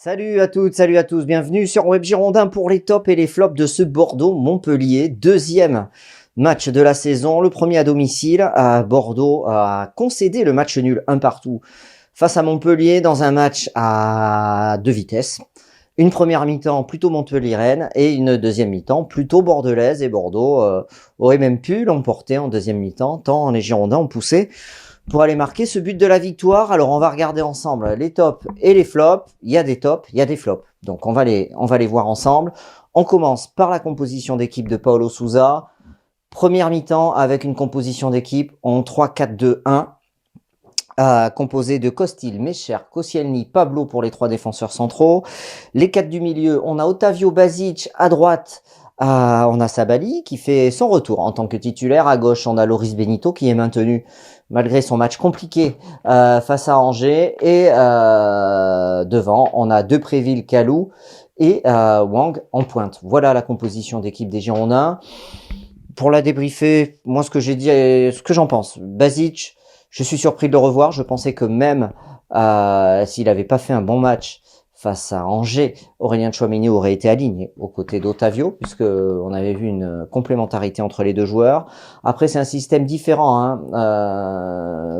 Salut à toutes, salut à tous, bienvenue sur Web Girondin pour les tops et les flops de ce Bordeaux-Montpellier, deuxième match de la saison, le premier à domicile. Bordeaux a concédé le match nul 1-1 face à Montpellier dans un match à deux vitesses. Une première mi-temps plutôt montpelliéraine et une deuxième mi-temps plutôt bordelaise, et Bordeaux aurait même pu l'emporter en deuxième mi-temps tant les Girondins ont poussé pour aller marquer ce but de la victoire. Alors on va regarder ensemble les tops et les flops. Il y a des tops, il y a des flops. Donc on va les voir ensemble. On commence par la composition d'équipe de Paulo Sousa. Première mi-temps avec une composition d'équipe en 3-4-2-1. Composé de Costil, Mecher, Koscielny, Pablo pour les trois défenseurs centraux. Les quatre du milieu, on a Otavio Basic à droite. On a Sabali qui fait son retour en tant que titulaire. À gauche, on a Loris Benito qui est maintenu malgré son match compliqué face à Angers. Et devant, on a Depréville, Kalou et Wang en pointe. Voilà la composition d'équipe des Girondins. Pour la débriefer, moi ce que j'ai dit, ce que j'en pense. Basic, je suis surpris de le revoir. Je pensais que même s'il n'avait pas fait un bon match face à Angers, Aurélien Tchouaméni aurait été aligné aux côtés d'Otavio, puisque on avait vu une complémentarité entre les deux joueurs. Après, c'est un système différent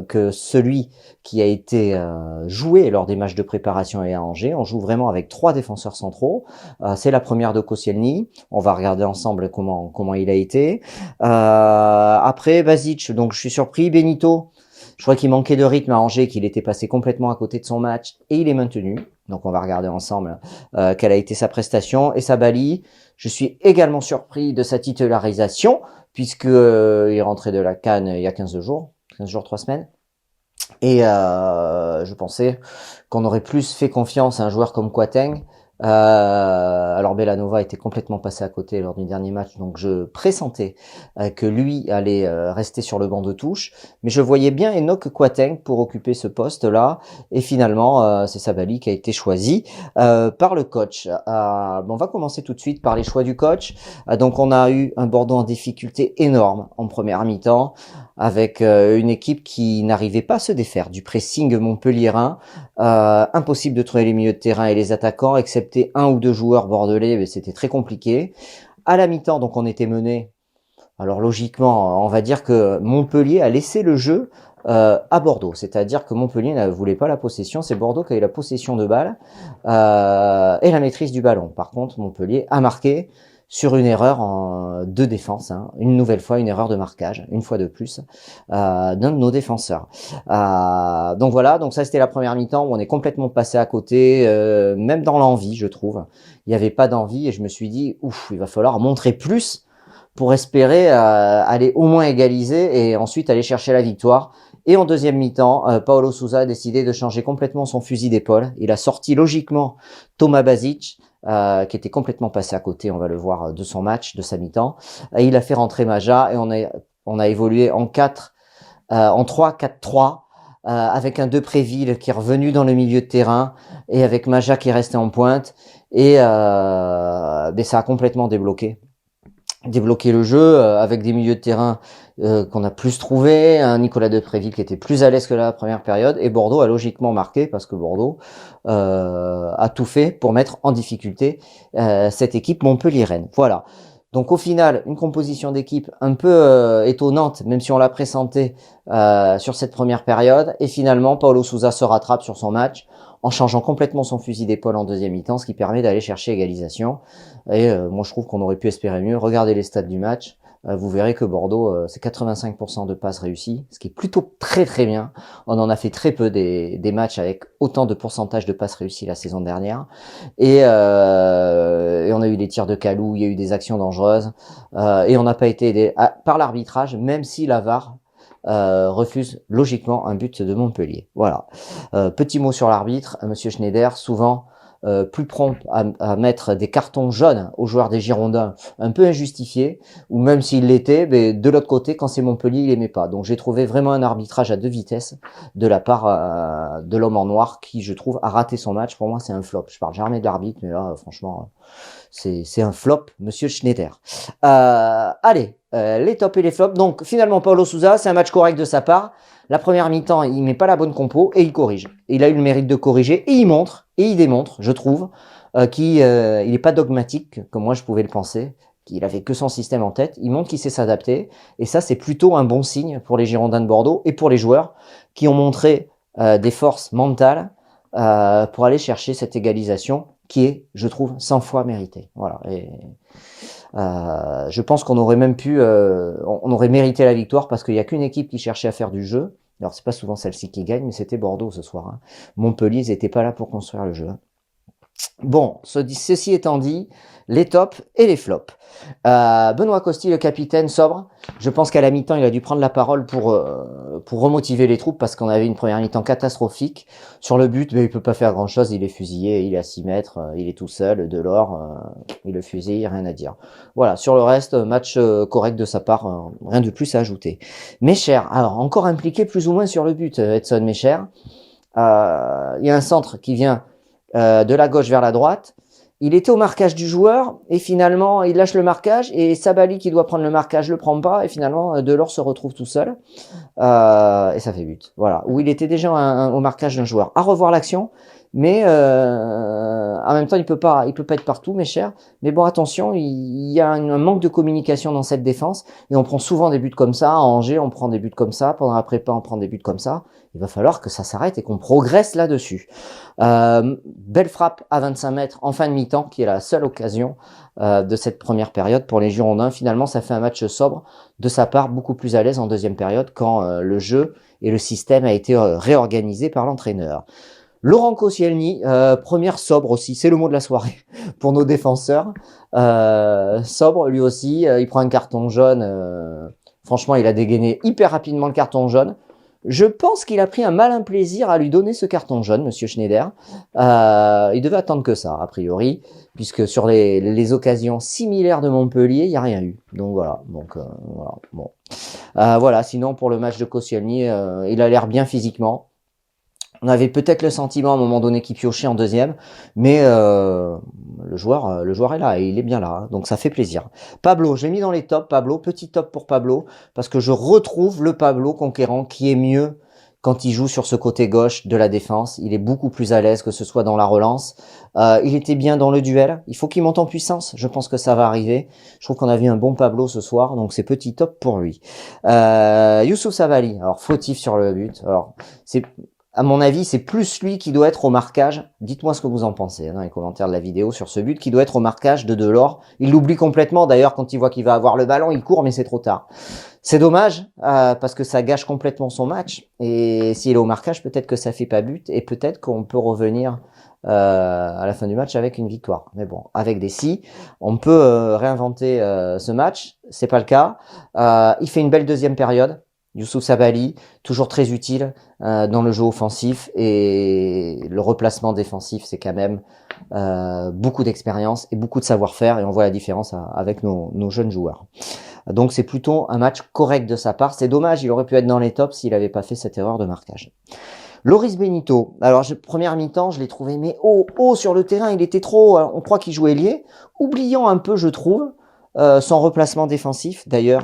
que celui qui a été joué lors des matchs de préparation à Angers. On joue vraiment avec trois défenseurs centraux. C'est la première de Koscielny. On va regarder ensemble comment il a été. Après, Basic, donc je suis surpris. Benito, je crois qu'il manquait de rythme à Angers, qu'il était passé complètement à côté de son match et il est maintenu. Donc on va regarder ensemble quelle a été sa prestation. Et Sabali, je suis également surpris de sa titularisation puisque il est rentré de la CAN il y a 15 jours, 3 semaines. Et je pensais qu'on aurait plus fait confiance à un joueur comme Kouyaté. Alors Belanova était complètement passé à côté lors du dernier match, donc je pressentais que lui allait rester sur le banc de touche, mais je voyais bien Enoch Kouyaté pour occuper ce poste-là, et finalement c'est Sabali qui a été choisi par le coach. On va commencer tout de suite par les choix du coach. Donc on a eu un Bordeaux en difficulté énorme en première mi-temps, avec une équipe qui n'arrivait pas à se défaire du pressing montpelliérain. Impossible de trouver les milieux de terrain et les attaquants, excepté un ou deux joueurs bordelais, mais c'était très compliqué. À la mi-temps, donc on était mené. Alors logiquement, on va dire que Montpellier a laissé le jeu à Bordeaux, c'est-à-dire que Montpellier ne voulait pas la possession, c'est Bordeaux qui a eu la possession de balle et la maîtrise du ballon. Par contre, Montpellier a marqué sur une erreur de défense, une nouvelle fois une erreur de marquage, une fois de plus, d'un de nos défenseurs. Donc voilà, donc ça c'était la première mi-temps où on est complètement passé à côté, même dans l'envie, je trouve. Il n'y avait pas d'envie et je me suis dit, ouf, il va falloir montrer plus pour espérer aller au moins égaliser et ensuite aller chercher la victoire. Et en deuxième mi-temps, Paulo Sousa a décidé de changer complètement son fusil d'épaule. Il a sorti logiquement Thomas Basic, qui était complètement passé à côté, on va le voir, de son match, de sa mi-temps. Il a fait rentrer Maja et on a évolué en 3-4-3, avec un Depréville qui est revenu dans le milieu de terrain et avec Maja qui est resté en pointe. Et ça a complètement débloqué le jeu avec des milieux de terrain qu'on a plus trouvé, un Nicolas Depréville qui était plus à l'aise que la première période, et Bordeaux a logiquement marqué parce que Bordeaux a tout fait pour mettre en difficulté cette équipe montpelliéraine. Voilà. Donc au final, une composition d'équipe un peu étonnante, même si on l'a pressentait sur cette première période, et finalement Paulo Sousa se rattrape sur son match en changeant complètement son fusil d'épaule en deuxième mi-temps, ce qui permet d'aller chercher égalisation. Et moi je trouve qu'on aurait pu espérer mieux. Regardez les stats du match, vous verrez que Bordeaux, c'est 85% de passes réussies, ce qui est plutôt très très bien. On en a fait très peu des matchs avec autant de pourcentage de passes réussies la saison dernière. Et on a eu des tirs de Kalou, il y a eu des actions dangereuses, et on n'a pas été aidé par l'arbitrage, même si la VAR refuse logiquement un but de Montpellier. Voilà. Petit mot sur l'arbitre, Monsieur Schneider, souvent plus prompt à mettre des cartons jaunes aux joueurs des Girondins, un peu injustifiés, ou même s'il l'était, mais de l'autre côté, quand c'est Montpellier, il aimait pas. Donc j'ai trouvé vraiment un arbitrage à deux vitesses de la part de l'homme en noir qui, je trouve, a raté son match. Pour moi, c'est un flop. Je parle jamais de l'arbitre, mais là, franchement, c'est un flop, Monsieur Schneider. Allez, les tops et les flops. Donc finalement, Paulo Sousa, c'est un match correct de sa part. La première mi-temps, il met pas la bonne compo et il corrige. Il a eu le mérite de corriger et il montre Et il démontre, je trouve, qu'il n'est pas dogmatique, comme moi je pouvais le penser, qu'il avait que son système en tête. Il montre qu'il sait s'adapter. Et ça, c'est plutôt un bon signe pour les Girondins de Bordeaux et pour les joueurs qui ont montré des forces mentales pour aller chercher cette égalisation qui est, je trouve, 100 fois méritée. Voilà. Et je pense qu'on aurait même pu, on aurait mérité la victoire parce qu'il n'y a qu'une équipe qui cherchait à faire du jeu. Alors c'est pas souvent celle-ci qui gagne, mais c'était Bordeaux ce soir. Hein. Montpellier, ils n'étaient pas là pour construire le jeu. Bon, ceci étant dit, les tops et les flops. Benoît Costil, le capitaine, sobre. Je pense qu'à la mi-temps, il a dû prendre la parole pour remotiver les troupes parce qu'on avait une première mi-temps catastrophique. Sur le but, mais il peut pas faire grand-chose. Il est fusillé, il est à 6 mètres, il est tout seul, Delors, il le fusille, rien à dire. Voilà, sur le reste, match correct de sa part, rien de plus à ajouter. Mécher, alors encore impliqué plus ou moins sur le but, Edson Mécher. Il y a un centre qui vient de la gauche vers la droite. Il était au marquage du joueur et finalement il lâche le marquage et Sabali qui doit prendre le marquage le prend pas et finalement Delors se retrouve tout seul et ça fait but. Voilà, où il était déjà au marquage d'un joueur. À revoir l'action, mais en même temps il peut pas être partout, mes chers. Mais bon, attention, il y a un manque de communication dans cette défense et on prend souvent des buts comme ça. À Angers, on prend des buts comme ça. Pendant la prépa, on prend des buts comme ça. Il va falloir que ça s'arrête et qu'on progresse là-dessus. Belle frappe à 25 mètres en fin de mi-temps, qui est la seule occasion de cette première période pour les Girondins. Finalement, ça fait un match sobre de sa part, beaucoup plus à l'aise en deuxième période quand le jeu et le système a été réorganisé par l'entraîneur. Laurent Koscielny, première sobre aussi, c'est le mot de la soirée pour nos défenseurs. Sobre lui aussi, il prend un carton jaune. Franchement, il a dégainé hyper rapidement le carton jaune. Je pense qu'il a pris un malin plaisir à lui donner ce carton jaune, Monsieur Schneider. Il devait attendre que ça, a priori, puisque sur les occasions similaires de Montpellier, il n'y a rien eu. Donc voilà. Voilà. Bon. Voilà. Sinon, pour le match de Koscielny, il a l'air bien physiquement. On avait peut-être le sentiment à un moment donné qu'il piochait en deuxième, mais le joueur est là et il est bien là, hein, donc ça fait plaisir. Pablo, je l'ai mis dans les tops. Pablo, petit top pour Pablo, parce que je retrouve le Pablo conquérant qui est mieux quand il joue sur ce côté gauche de la défense. Il est beaucoup plus à l'aise, que ce soit dans la relance. Il était bien dans le duel. Il faut qu'il monte en puissance. Je pense que ça va arriver. Je trouve qu'on a vu un bon Pablo ce soir, donc c'est petit top pour lui. Youssouf Sabaly, alors fautif sur le but. Alors c'est à mon avis, c'est plus lui qui doit être au marquage. Dites-moi ce que vous en pensez dans les commentaires de la vidéo sur ce but qui doit être au marquage de Delors. Il l'oublie complètement. D'ailleurs, quand il voit qu'il va avoir le ballon, il court, mais c'est trop tard. C'est dommage parce que ça gâche complètement son match. Et s'il est au marquage, peut-être que ça fait pas but et peut-être qu'on peut revenir à la fin du match avec une victoire. Mais bon, avec des si, on peut réinventer ce match. C'est pas le cas. Il fait une belle deuxième période. Youssouf Sabaly, toujours très utile dans le jeu offensif et le replacement défensif, c'est quand même beaucoup d'expérience et beaucoup de savoir-faire et on voit la différence avec nos jeunes joueurs. Donc c'est plutôt un match correct de sa part. C'est dommage, il aurait pu être dans les tops s'il n'avait pas fait cette erreur de marquage. Loris Benito, alors première mi-temps, je l'ai trouvé mais haut sur le terrain, il était trop, on croit qu'il jouait ailier, oubliant un peu, je trouve, son replacement défensif. D'ailleurs,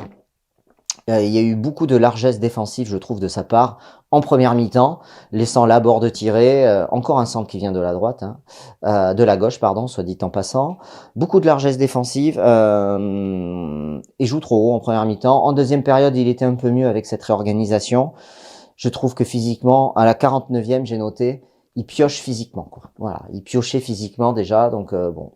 il y a eu beaucoup de largesse défensive, je trouve, de sa part en première mi-temps, laissant la borde tirer, encore un centre qui vient de la droite, hein, de la gauche, pardon, soit dit en passant. Beaucoup de largesse défensive et joue trop haut en première mi-temps. En deuxième période, il était un peu mieux avec cette réorganisation. Je trouve que physiquement, à la 49e, j'ai noté, il pioche physiquement, quoi. Voilà, il piochait physiquement déjà, donc bon,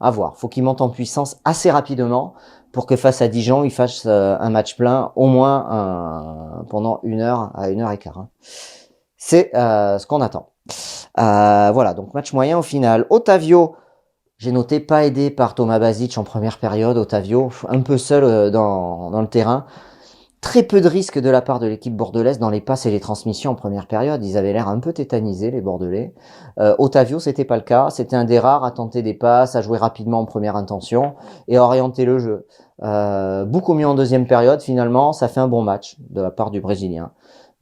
à voir. Faut qu'il monte en puissance assez rapidement pour que face à Dijon, il fasse un match plein, au moins pendant 1 heure à 1h15. Hein. C'est ce qu'on attend. Voilà, donc match moyen au final. Otavio, j'ai noté pas aidé par Thomas Basic en première période. Otavio, un peu seul dans le terrain. Très peu de risques de la part de l'équipe bordelaise dans les passes et les transmissions en première période. Ils avaient l'air un peu tétanisés, les Bordelais. Otavio, c'était pas le cas. C'était un des rares à tenter des passes, à jouer rapidement en première intention et à orienter le jeu. Beaucoup mieux en deuxième période. Finalement, ça fait un bon match de la part du Brésilien.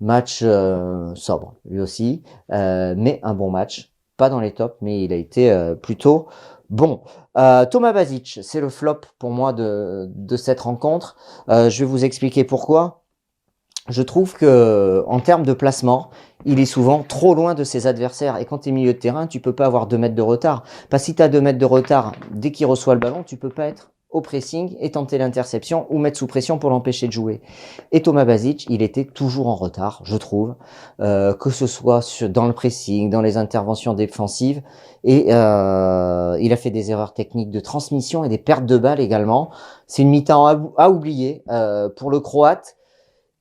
Match sobre, lui aussi, mais un bon match. Pas dans les tops, mais il a été plutôt bon. Thomas Basic, c'est le flop pour moi de cette rencontre. Je vais vous expliquer pourquoi. Je trouve que en termes de placement, il est souvent trop loin de ses adversaires. Et quand tu es milieu de terrain, tu peux pas avoir 2 mètres de retard. Parce que si tu as 2 mètres de retard, dès qu'il reçoit le ballon, tu peux pas être au pressing et tenter l'interception ou mettre sous pression pour l'empêcher de jouer. Et Thomas Basic, il était toujours en retard, je trouve, que ce soit dans le pressing, dans les interventions défensives. Et il a fait des erreurs techniques de transmission et des pertes de balles également. C'est une mi-temps à oublier pour le Croate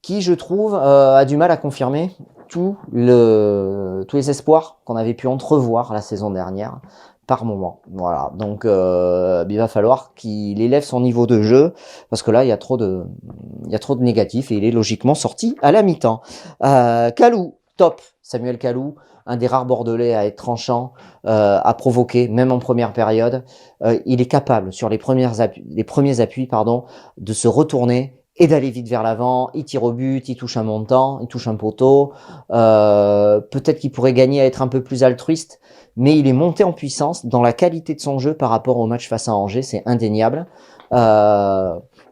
qui, je trouve, a du mal à confirmer tous les espoirs qu'on avait pu entrevoir la saison dernière par moment. Voilà, donc il va falloir qu'il élève son niveau de jeu parce que là il y a trop de négatifs et il est logiquement sorti à la mi-temps. Kalou, top, Samuel Kalou, un des rares Bordelais à être tranchant, à provoquer, même en première période. Il est capable sur les premiers appuis, de se retourner et d'aller vite vers l'avant. Il tire au but, il touche un montant, il touche un poteau. Peut-être qu'il pourrait gagner à être un peu plus altruiste, mais il est monté en puissance dans la qualité de son jeu par rapport au match face à Angers, c'est indéniable.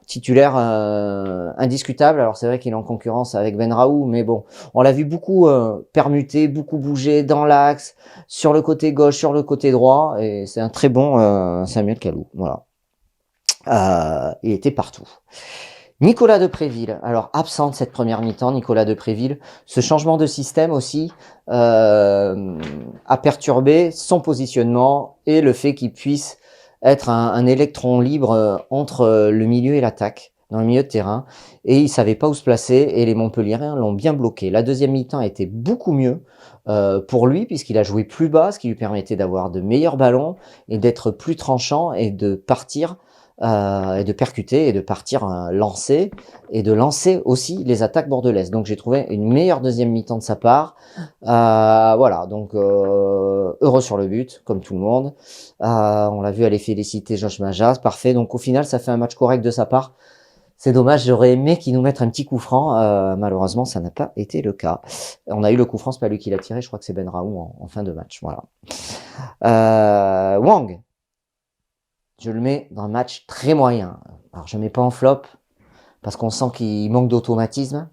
Titulaire indiscutable. Alors c'est vrai qu'il est en concurrence avec Benraou, mais bon, on l'a vu beaucoup permuter, beaucoup bouger dans l'axe, sur le côté gauche, sur le côté droit, et c'est un très bon Samuel Kalou. Voilà, il était partout. Nicolas Depréville, alors absent de cette première mi-temps, Nicolas Depréville, ce changement de système aussi a perturbé son positionnement et le fait qu'il puisse être un électron libre entre le milieu et l'attaque, dans le milieu de terrain, et il savait pas où se placer, et les Montpelliérains l'ont bien bloqué. La deuxième mi-temps a été beaucoup mieux pour lui, puisqu'il a joué plus bas, ce qui lui permettait d'avoir de meilleurs ballons, et d'être plus tranchant, et de partir et de percuter et de partir lancer et de lancer aussi les attaques bordelaises. Donc j'ai trouvé une meilleure deuxième mi-temps de sa part. Voilà, donc heureux sur le but, comme tout le monde. On l'a vu aller féliciter Josh Maja, parfait. Donc au final, ça fait un match correct de sa part. C'est dommage, j'aurais aimé qu'il nous mette un petit coup franc. Malheureusement, ça n'a pas été le cas. On a eu le coup franc, c'est pas lui qui l'a tiré, je crois que c'est Benraou en fin de match. Voilà. Wang, je le mets dans un match très moyen. Alors je mets pas en flop parce qu'on sent qu'il manque d'automatisme.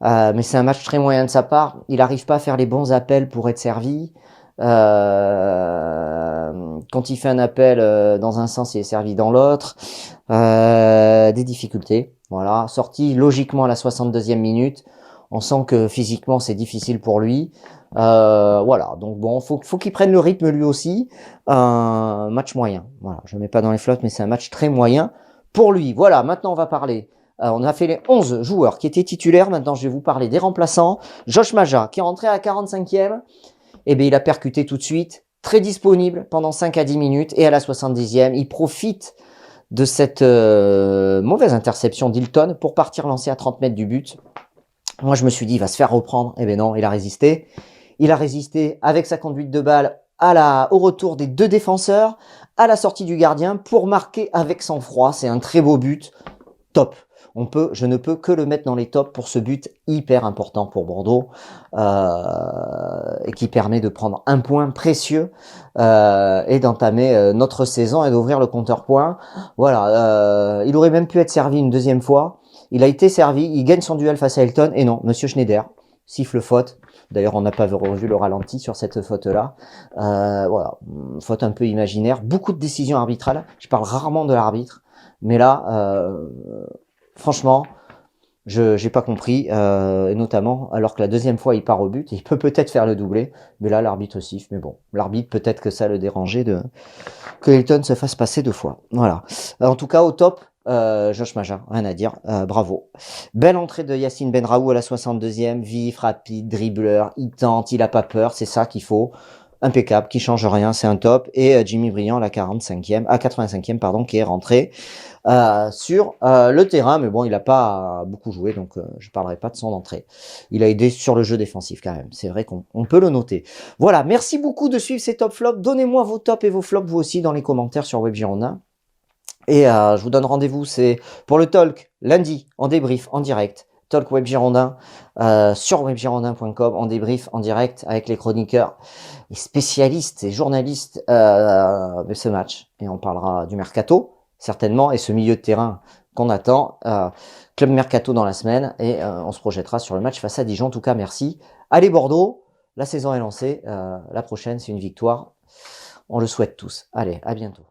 Mais c'est un match très moyen de sa part. Il n'arrive pas à faire les bons appels pour être servi. Quand il fait un appel dans un sens, il est servi dans l'autre. Des difficultés. Voilà. Sorti logiquement à la 62e minute. On sent que physiquement c'est difficile pour lui. Voilà, donc bon, faut qu'il prenne le rythme lui aussi. Un match moyen. Voilà, je ne mets pas dans les flottes, mais c'est un match très moyen pour lui. Voilà, maintenant on va parler. On a fait les 11 joueurs qui étaient titulaires. Maintenant, je vais vous parler des remplaçants. Josh Maja, qui est rentré à la 45e. Eh bien, il a percuté tout de suite. Très disponible pendant 5 à 10 minutes. Et à la 70e, il profite de cette mauvaise interception d'Hilton pour partir lancer à 30 mètres du but. Moi, je me suis dit, il va se faire reprendre. Eh bien non, il a résisté. Il a résisté avec sa conduite de balle au retour des 2 défenseurs, à la sortie du gardien, pour marquer avec sang-froid. C'est un très beau but. Top. Je ne peux que le mettre dans les tops pour ce but hyper important pour Bordeaux et qui permet de prendre un point précieux et d'entamer notre saison et d'ouvrir le compteur points. Voilà, il aurait même pu être servi une deuxième fois. Il a été servi, il gagne son duel face à Elton et non, Monsieur Schneider siffle faute. D'ailleurs, on n'a pas revu le ralenti sur cette faute-là. Voilà, faute un peu imaginaire. Beaucoup de décisions arbitrales. Je parle rarement de l'arbitre, mais là, franchement, j'ai pas compris, et notamment alors que la deuxième fois il part au but, il peut peut-être faire le doublé, mais là l'arbitre siffle. Mais bon, l'arbitre peut-être que ça le dérangeait que Elton se fasse passer 2 fois. Voilà. En tout cas, au top. Josh Maja, rien à dire, bravo. Belle entrée de Yacine Benraou à la 62e, vif, rapide, dribbleur, il tente, il a pas peur, c'est ça qu'il faut. Impeccable, qui change rien, c'est un top. Et Jimmy Briand à la 85e, pardon, qui est rentré sur le terrain, mais bon, il a pas beaucoup joué, donc je parlerai pas de son entrée. Il a aidé sur le jeu défensif quand même, c'est vrai qu'on peut le noter. Voilà, merci beaucoup de suivre ces top flops. Donnez-moi vos tops et vos flops vous aussi dans les commentaires sur Web Girondin. Et je vous donne rendez-vous, c'est pour le talk lundi en débrief en direct. Talk Web Girondin sur webgirondin.com en débrief en direct avec les chroniqueurs et spécialistes et journalistes de ce match. Et on parlera du mercato certainement et ce milieu de terrain qu'on attend. Club Mercato dans la semaine et on se projettera sur le match face à Dijon. En tout cas, merci. Allez Bordeaux, la saison est lancée. La prochaine, c'est une victoire. On le souhaite tous. Allez, à bientôt.